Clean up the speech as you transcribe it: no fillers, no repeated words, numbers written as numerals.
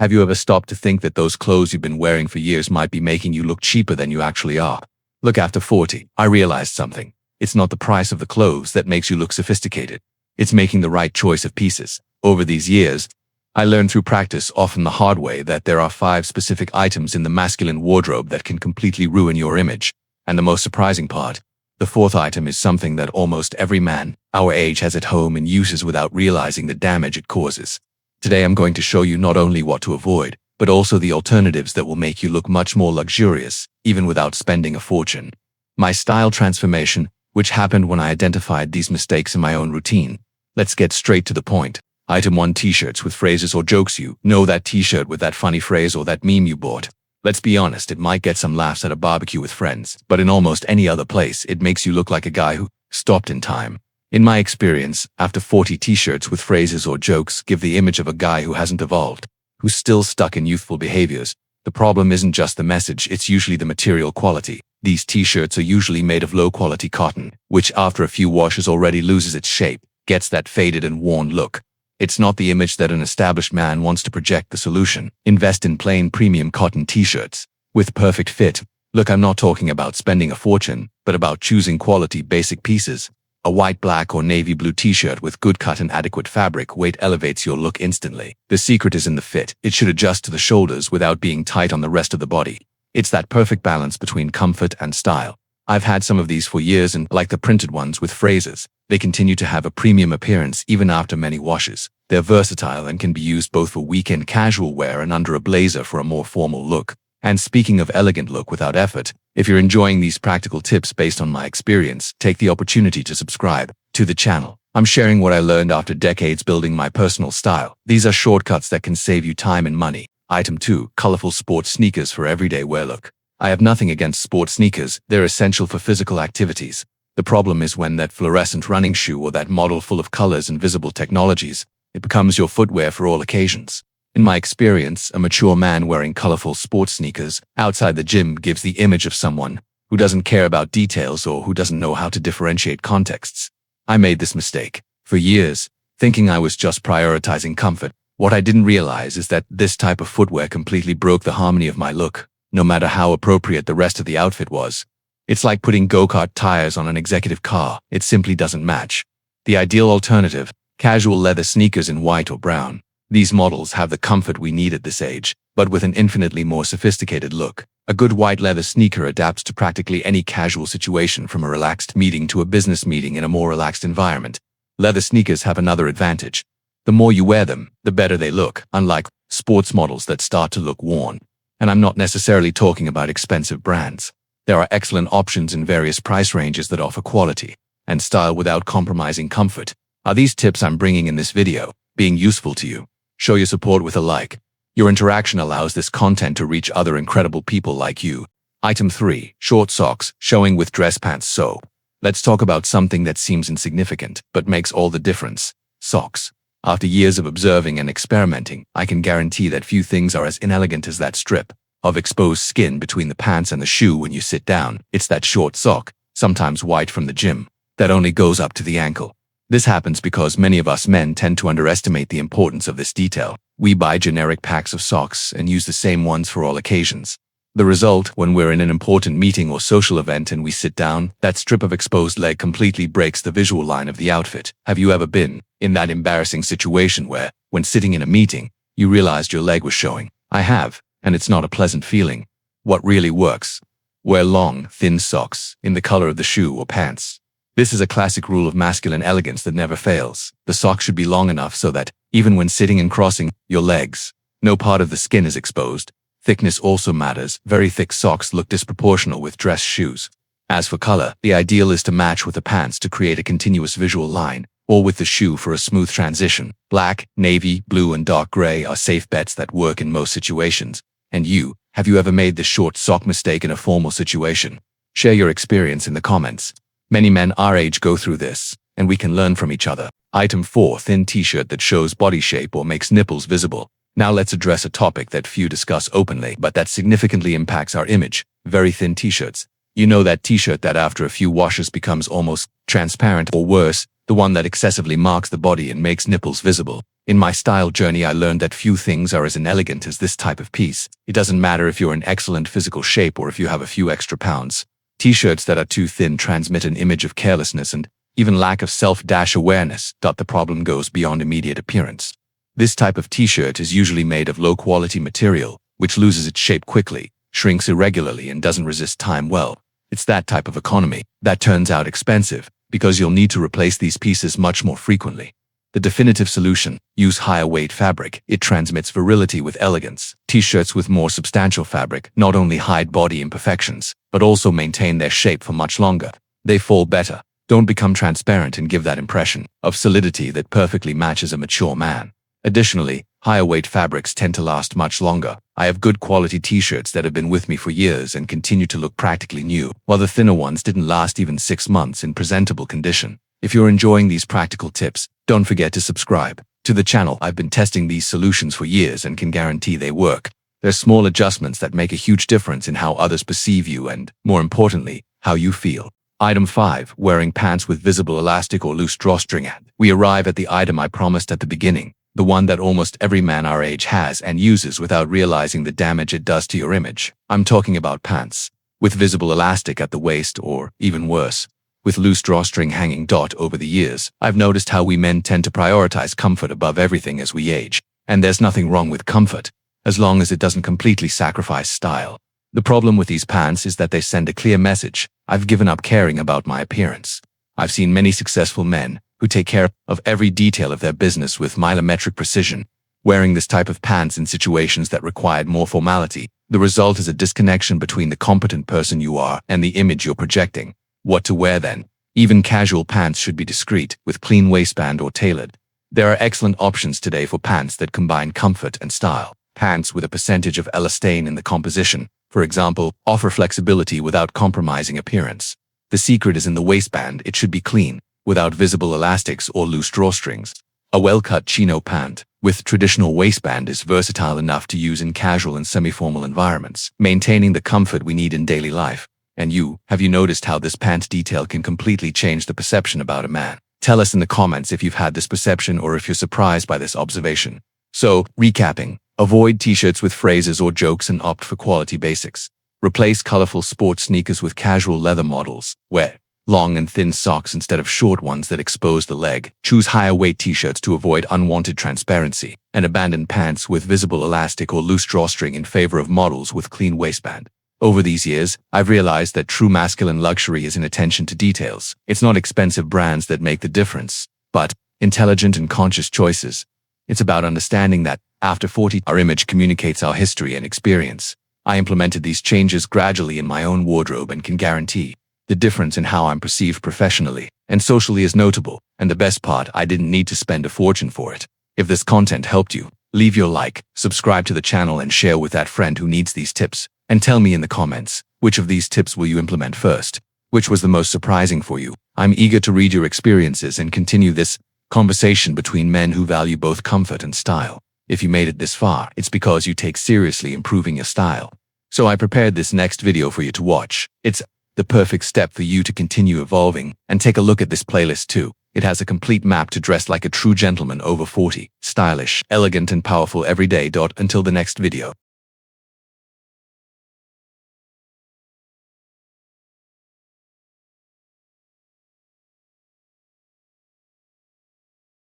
Have you ever stopped to think that those clothes you've been wearing for years might be making you look cheaper than you actually are? Look, after 40, I realized something. It's not the price of the clothes that makes you look sophisticated. It's making the right choice of pieces. Over these years, I learned through practice, often the hard way, that there are 5 specific items in the masculine wardrobe that can completely ruin your image. And the most surprising part, the 4th item is something that almost every man our age has at home and uses without realizing the damage it causes. Today I'm going to show you not only what to avoid, but also the alternatives that will make you look much more luxurious, even without spending a fortune. My style transformation, which happened when I identified these mistakes in my own routine. Let's get straight to the point. Item 1: t-shirts with phrases or jokes. You know that t-shirt with that funny phrase or that meme you bought? Let's be honest, it might get some laughs at a barbecue with friends, but in almost any other place, it makes you look like a guy who stopped in time. In my experience, after 40, t-shirts with phrases or jokes give the image of a guy who hasn't evolved, who's still stuck in youthful behaviors. The problem isn't just the message, it's usually the material quality. These t-shirts are usually made of low-quality cotton, which after a few washes already loses its shape, gets that faded and worn look. It's not the image that an established man wants to project. The solution: invest in plain premium cotton t-shirts with perfect fit. Look, I'm not talking about spending a fortune, but about choosing quality basic pieces. A white, black, or navy blue t-shirt with good cut and adequate fabric weight elevates your look instantly. The secret is in the fit. It should adjust to the shoulders without being tight on the rest of the body. It's that perfect balance between comfort and style. I've had some of these for years, and like the printed ones with phrases, they continue to have a premium appearance even after many washes. They're versatile and can be used both for weekend casual wear and under a blazer for a more formal look. And speaking of elegant look without effort, if you're enjoying these practical tips based on my experience, take the opportunity to subscribe to the channel. I'm sharing what I learned after decades building my personal style. These are shortcuts that can save you time and money. Item 2: colorful sports sneakers for everyday wear. Look, I have nothing against sports sneakers. They're essential for physical activities. The problem is when that fluorescent running shoe or that model full of colors and visible technologies, it becomes your footwear for all occasions. In my experience, a mature man wearing colorful sports sneakers outside the gym gives the image of someone who doesn't care about details or who doesn't know how to differentiate contexts. I made this mistake for years, thinking I was just prioritizing comfort. What I didn't realize is that this type of footwear completely broke the harmony of my look, no matter how appropriate the rest of the outfit was. It's like putting go-kart tires on an executive car. It simply doesn't match. The ideal alternative: casual leather sneakers in white or brown. These models have the comfort we need at this age, but with an infinitely more sophisticated look. A good white leather sneaker adapts to practically any casual situation, from a relaxed meeting to a business meeting in a more relaxed environment. Leather sneakers have another advantage. The more you wear them, the better they look, unlike sports models that start to look worn. And I'm not necessarily talking about expensive brands. There are excellent options in various price ranges that offer quality and style without compromising comfort. Are these tips I'm bringing in this video being useful to you? Show your support with a like. Your interaction allows this content to reach other incredible people like you. Item 3: short socks, showing with dress pants. So, let's talk about something that seems insignificant, but makes all the difference: socks. After years of observing and experimenting, I can guarantee that few things are as inelegant as that strip of exposed skin between the pants and the shoe when you sit down. It's that short sock, sometimes white from the gym, that only goes up to the ankle. This happens because many of us men tend to underestimate the importance of this detail. We buy generic packs of socks and use the same ones for all occasions. The result, when we're in an important meeting or social event and we sit down, that strip of exposed leg completely breaks the visual line of the outfit. Have you ever been in that embarrassing situation where, when sitting in a meeting, you realized your leg was showing? I have, and it's not a pleasant feeling. What really works? Wear long, thin socks in the color of the shoe or pants. This is a classic rule of masculine elegance that never fails. The sock should be long enough so that, even when sitting and crossing your legs, no part of the skin is exposed. Thickness also matters. Very thick socks look disproportional with dress shoes. As for color, the ideal is to match with the pants to create a continuous visual line, or with the shoe for a smooth transition. Black, navy, blue, and dark gray are safe bets that work in most situations. And you, have you ever made the short sock mistake in a formal situation? Share your experience in the comments. Many men our age go through this, and we can learn from each other. Item 4: thin t-shirt that shows body shape or makes nipples visible. Now let's address a topic that few discuss openly, but that significantly impacts our image: very thin t-shirts. You know that t-shirt that after a few washes becomes almost transparent, or worse, the one that excessively marks the body and makes nipples visible. In my style journey, I learned that few things are as inelegant as this type of piece. It doesn't matter if you're in excellent physical shape or if you have a few extra pounds. T-shirts that are too thin transmit an image of carelessness and even lack of self-awareness. The problem goes beyond immediate appearance. This type of t-shirt is usually made of low-quality material, which loses its shape quickly, shrinks irregularly, and doesn't resist time well. It's that type of economy that turns out expensive, because you'll need to replace these pieces much more frequently. The definitive solution: use higher weight fabric. It transmits virility with elegance. T-shirts with more substantial fabric not only hide body imperfections, but also maintain their shape for much longer. They fall better, don't become transparent, and give that impression of solidity that perfectly matches a mature man. Additionally, higher weight fabrics tend to last much longer. I have good quality t-shirts that have been with me for years and continue to look practically new, while the thinner ones didn't last even 6 months in presentable condition. If you're enjoying these practical tips, don't forget to subscribe to the channel. I've been testing these solutions for years and can guarantee they work. There's small adjustments that make a huge difference in how others perceive you and, more importantly, how you feel. Item 5. Wearing pants with visible elastic or loose drawstring. We arrive at the item I promised at the beginning, the one that almost every man our age has and uses without realizing the damage it does to your image. I'm talking about pants with visible elastic at the waist, or, even worse, with loose drawstring hanging. Over the years, I've noticed how we men tend to prioritize comfort above everything as we age. And there's nothing wrong with comfort, as long as it doesn't completely sacrifice style. The problem with these pants is that they send a clear message: I've given up caring about my appearance. I've seen many successful men who take care of every detail of their business with millimetric precision, wearing this type of pants in situations that required more formality. The result is a disconnection between the competent person you are and the image you're projecting. What to wear then? Even casual pants should be discreet, with clean waistband or tailored. There are excellent options today for pants that combine comfort and style. Pants with a percentage of elastane in the composition, for example, offer flexibility without compromising appearance. The secret is in the waistband. It should be clean, without visible elastics or loose drawstrings. A well-cut chino pant with traditional waistband is versatile enough to use in casual and semi-formal environments, maintaining the comfort we need in daily life. And have you noticed how this pant detail can completely change the perception about a man? Tell us in the comments if you've had this perception or if you're surprised by this observation. So, recapping, avoid t-shirts with phrases or jokes and opt for quality basics. Replace colorful sports sneakers with casual leather models. Wear long and thin socks instead of short ones that expose the leg. Choose higher weight t-shirts to avoid unwanted transparency, and abandon pants with visible elastic or loose drawstring in favor of models with clean waistband. Over these years, I've realized that true masculine luxury is in attention to details. It's not expensive brands that make the difference, but intelligent and conscious choices. It's about understanding that, after 40, our image communicates our history and experience. I implemented these changes gradually in my own wardrobe and can guarantee the difference in how I'm perceived professionally and socially is notable. And the best part, I didn't need to spend a fortune for it. If this content helped you, leave your like, subscribe to the channel, and share with that friend who needs these tips. And tell me in the comments, which of these tips will you implement first? Which was the most surprising for you? I'm eager to read your experiences and continue this conversation between men who value both comfort and style. If you made it this far, it's because you take seriously improving your style. So I prepared this next video for you to watch. It's the perfect step for you to continue evolving. And take a look at this playlist too. It has a complete map to dress like a true gentleman over 40. Stylish, elegant, and powerful every day. Until the next video.